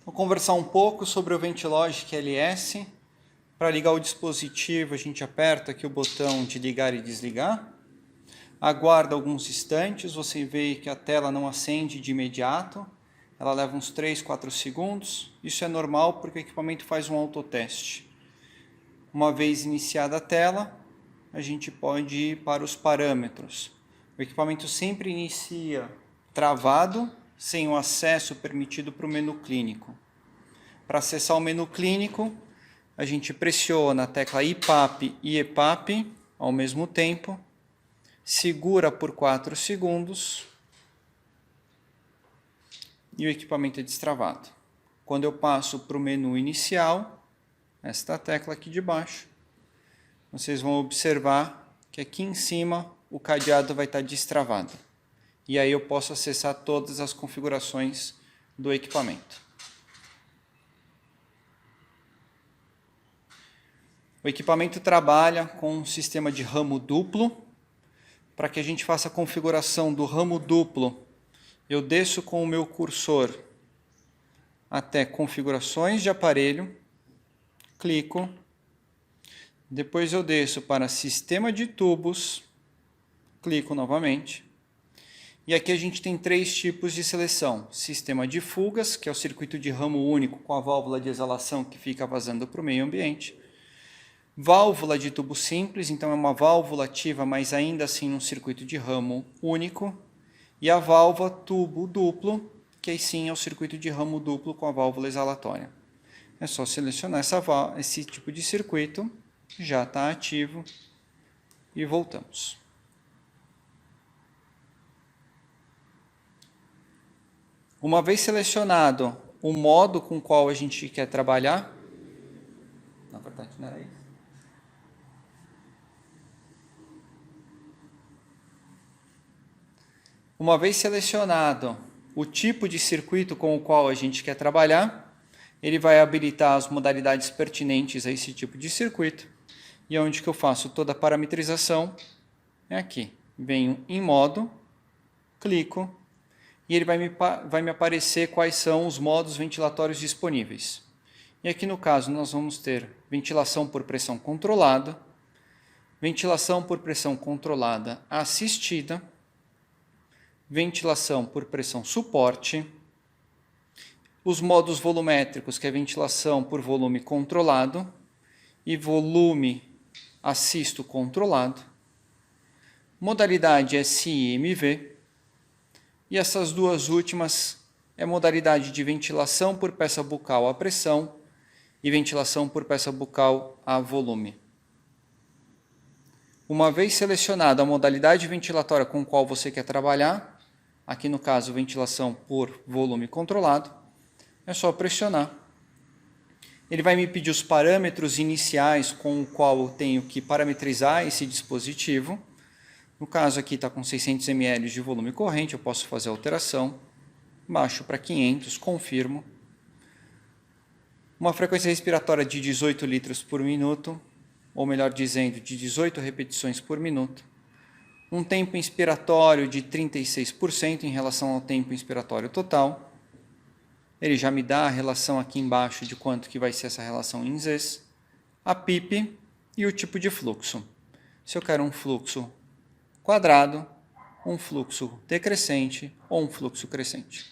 Vou conversar um pouco sobre o Ventilogic LS. Para ligar o dispositivo, a gente aperta aqui o botão de ligar e desligar. Aguarda alguns instantes, você vê que a tela não acende de imediato. Ela leva uns 3, 4 segundos. Isso é normal porque o equipamento faz um autoteste. Uma vez iniciada a tela, a gente pode ir para os parâmetros. O equipamento sempre inicia travado, sem o acesso permitido para o menu clínico. Para acessar o menu clínico, a gente pressiona a tecla IPAP e EPAP ao mesmo tempo, segura por 4 segundos e o equipamento é destravado. Quando eu passo para o menu inicial, esta tecla aqui de baixo, vocês vão observar que aqui em cima o cadeado vai estar destravado. E aí eu posso acessar todas as configurações do equipamento. O equipamento trabalha com um sistema de ramo duplo. Para que a gente faça a configuração do ramo duplo, eu desço com o meu cursor até configurações de aparelho, clico, depois eu desço para sistema de tubos, clico novamente, e aqui a gente tem 3 tipos de seleção: sistema de fugas, que é o circuito de ramo único com a válvula de exalação que fica vazando para o meio ambiente, válvula de tubo simples, então é uma válvula ativa, mas ainda assim um circuito de ramo único, e a válvula tubo duplo, que aí sim é o circuito de ramo duplo com a válvula exalatória. É só selecionar esse tipo de circuito, já está ativo, e voltamos. Uma vez selecionado o modo com o qual a gente quer trabalhar, na verdade não era isso. Uma vez selecionado o tipo de circuito com o qual a gente quer trabalhar, ele vai habilitar as modalidades pertinentes a esse tipo de circuito. E onde que eu faço toda a parametrização é aqui. Venho em modo, clico, e ele vai me aparecer quais são os modos ventilatórios disponíveis. E aqui no caso nós vamos ter ventilação por pressão controlada, ventilação por pressão controlada assistida, ventilação por pressão suporte, os modos volumétricos, que é ventilação por volume controlado e volume assisto controlado, modalidade SI/MV, e essas duas últimas é modalidade de ventilação por peça bucal a pressão e ventilação por peça bucal a volume. Uma vez selecionada a modalidade ventilatória com a qual você quer trabalhar, aqui no caso ventilação por volume controlado, é só pressionar. Ele vai me pedir os parâmetros iniciais com o qual eu tenho que parametrizar esse dispositivo. No caso aqui está com 600 ml de volume corrente, eu posso fazer a alteração. Baixo para 500, confirmo. Uma frequência respiratória de 18 litros por minuto, ou melhor dizendo, de 18 repetições por minuto. Um tempo inspiratório de 36% em relação ao tempo inspiratório total. Ele já me dá a relação aqui embaixo de quanto que vai ser essa relação em Zs. A PIP e o tipo de fluxo. Se eu quero um fluxo quadrado, um fluxo decrescente ou um fluxo crescente.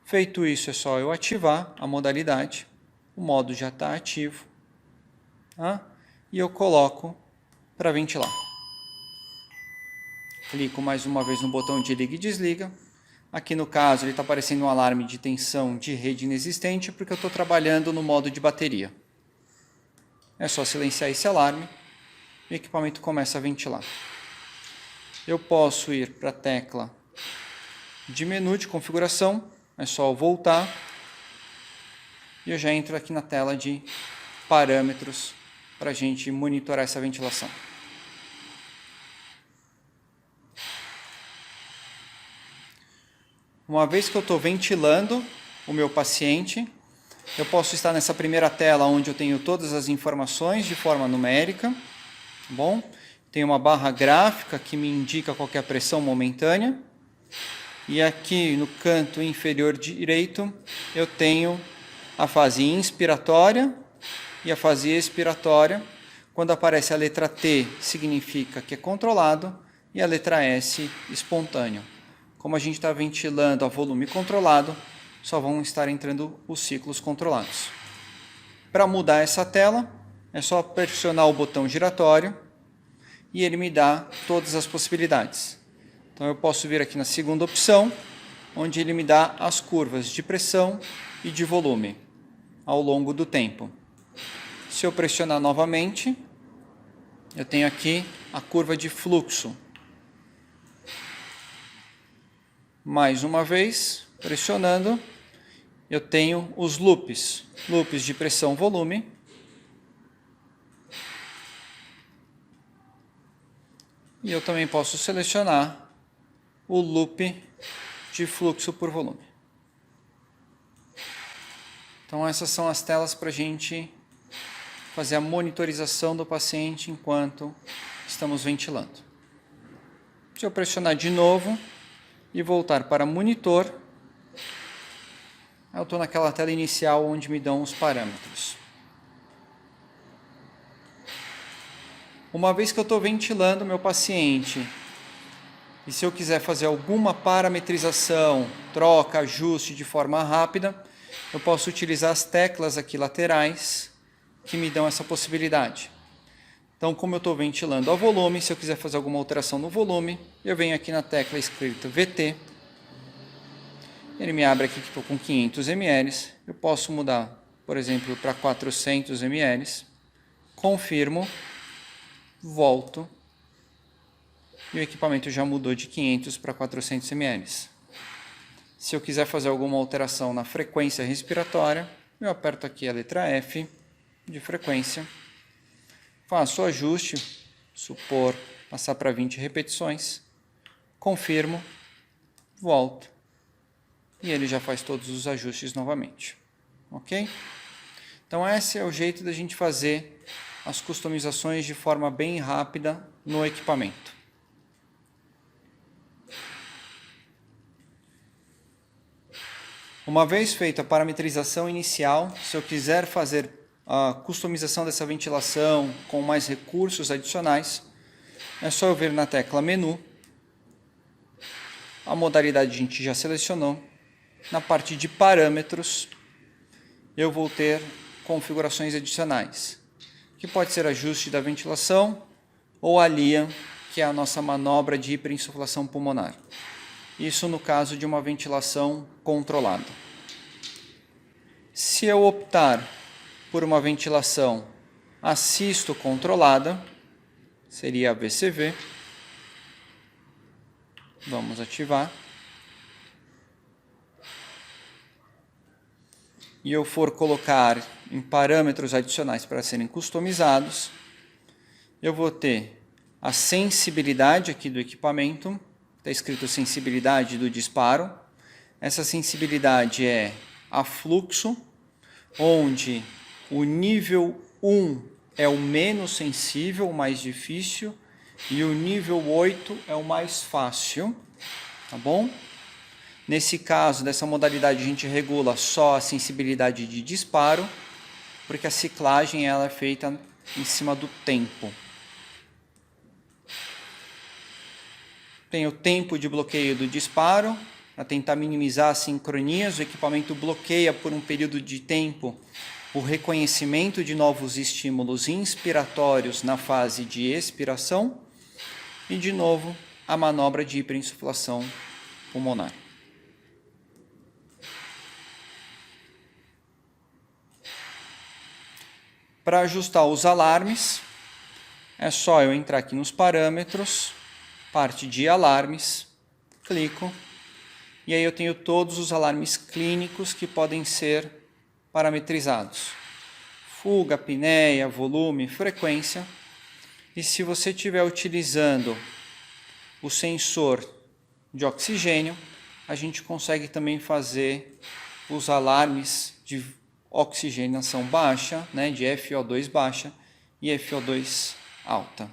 Feito isso, é só eu ativar a modalidade. O modo já está ativo. Tá? E eu coloco para ventilar. Clico mais uma vez no botão de liga e desliga. Aqui no caso ele está aparecendo um alarme de tensão de rede inexistente porque eu estou trabalhando no modo de bateria. É só silenciar esse alarme e o equipamento começa a ventilar. Eu posso ir para a tecla de menu de configuração, é só eu voltar e eu já entro aqui na tela de parâmetros para a gente monitorar essa ventilação. Uma vez que eu estou ventilando o meu paciente, eu posso estar nessa primeira tela onde eu tenho todas as informações de forma numérica. Tá bom? Tem uma barra gráfica que me indica qual que é a pressão momentânea. E aqui no canto inferior direito eu tenho a fase inspiratória e a fase expiratória. Quando aparece a letra T, significa que é controlado, e a letra S, espontâneo. Como a gente está ventilando a volume controlado, só vão estar entrando os ciclos controlados. Para mudar essa tela, é só pressionar o botão giratório e ele me dá todas as possibilidades. Então eu posso vir aqui na segunda opção, onde ele me dá as curvas de pressão e de volume ao longo do tempo. Se eu pressionar novamente, eu tenho aqui a curva de fluxo. Mais uma vez, pressionando, eu tenho os loops de pressão-volume. E eu também posso selecionar o loop de fluxo por volume. Então essas são as telas para a gente fazer a monitorização do paciente enquanto estamos ventilando. Se eu pressionar de novo e voltar para monitor, eu estou naquela tela inicial onde me dão os parâmetros. Uma vez que eu estou ventilando meu paciente, e se eu quiser fazer alguma parametrização, troca, ajuste de forma rápida, eu posso utilizar as teclas aqui laterais que me dão essa possibilidade. Então, como eu estou ventilando ao volume, se eu quiser fazer alguma alteração no volume, eu venho aqui na tecla escrita VT. Ele me abre aqui que estou com 500 ml. Eu posso mudar, por exemplo, para 400 ml. Confirmo. Volto. E o equipamento já mudou de 500 para 400 ml. Se eu quiser fazer alguma alteração na frequência respiratória, eu aperto aqui a letra F de frequência. Faço o ajuste, supor passar para 20 repetições. Confirmo. Volto. E ele já faz todos os ajustes novamente. Ok? Então esse é o jeito da gente fazer as customizações de forma bem rápida no equipamento. Uma vez feita a parametrização inicial, se eu quiser fazer a customização dessa ventilação com mais recursos adicionais, é só eu vir na tecla menu. A modalidade a gente já selecionou. Na parte de parâmetros, eu vou ter configurações adicionais, que pode ser ajuste da ventilação ou a LIA, que é a nossa manobra de hiperinsuflação pulmonar. Isso no caso de uma ventilação controlada. Se eu optar por uma ventilação assisto controlada, seria a VCV. Vamos ativar. E eu for colocar em parâmetros adicionais para serem customizados, eu vou ter a sensibilidade aqui do equipamento. Está escrito sensibilidade do disparo. Essa sensibilidade é a fluxo, onde o nível 1 é o menos sensível, o mais difícil, e o nível 8 é o mais fácil, tá bom? Nesse caso, dessa modalidade, a gente regula só a sensibilidade de disparo, porque a ciclagem ela é feita em cima do tempo. Tem o tempo de bloqueio do disparo, para tentar minimizar as sincronias. O equipamento bloqueia por um período de tempo o reconhecimento de novos estímulos inspiratórios na fase de expiração e, de novo, a manobra de hiperinsuflação pulmonar. Para ajustar os alarmes, é só eu entrar aqui nos parâmetros, parte de alarmes, clico, e aí eu tenho todos os alarmes clínicos que podem ser parametrizados. Fuga, apneia, volume, frequência. E se você estiver utilizando o sensor de oxigênio, a gente consegue também fazer os alarmes de oxigenação baixa, né, de FO2 baixa e FO2 alta.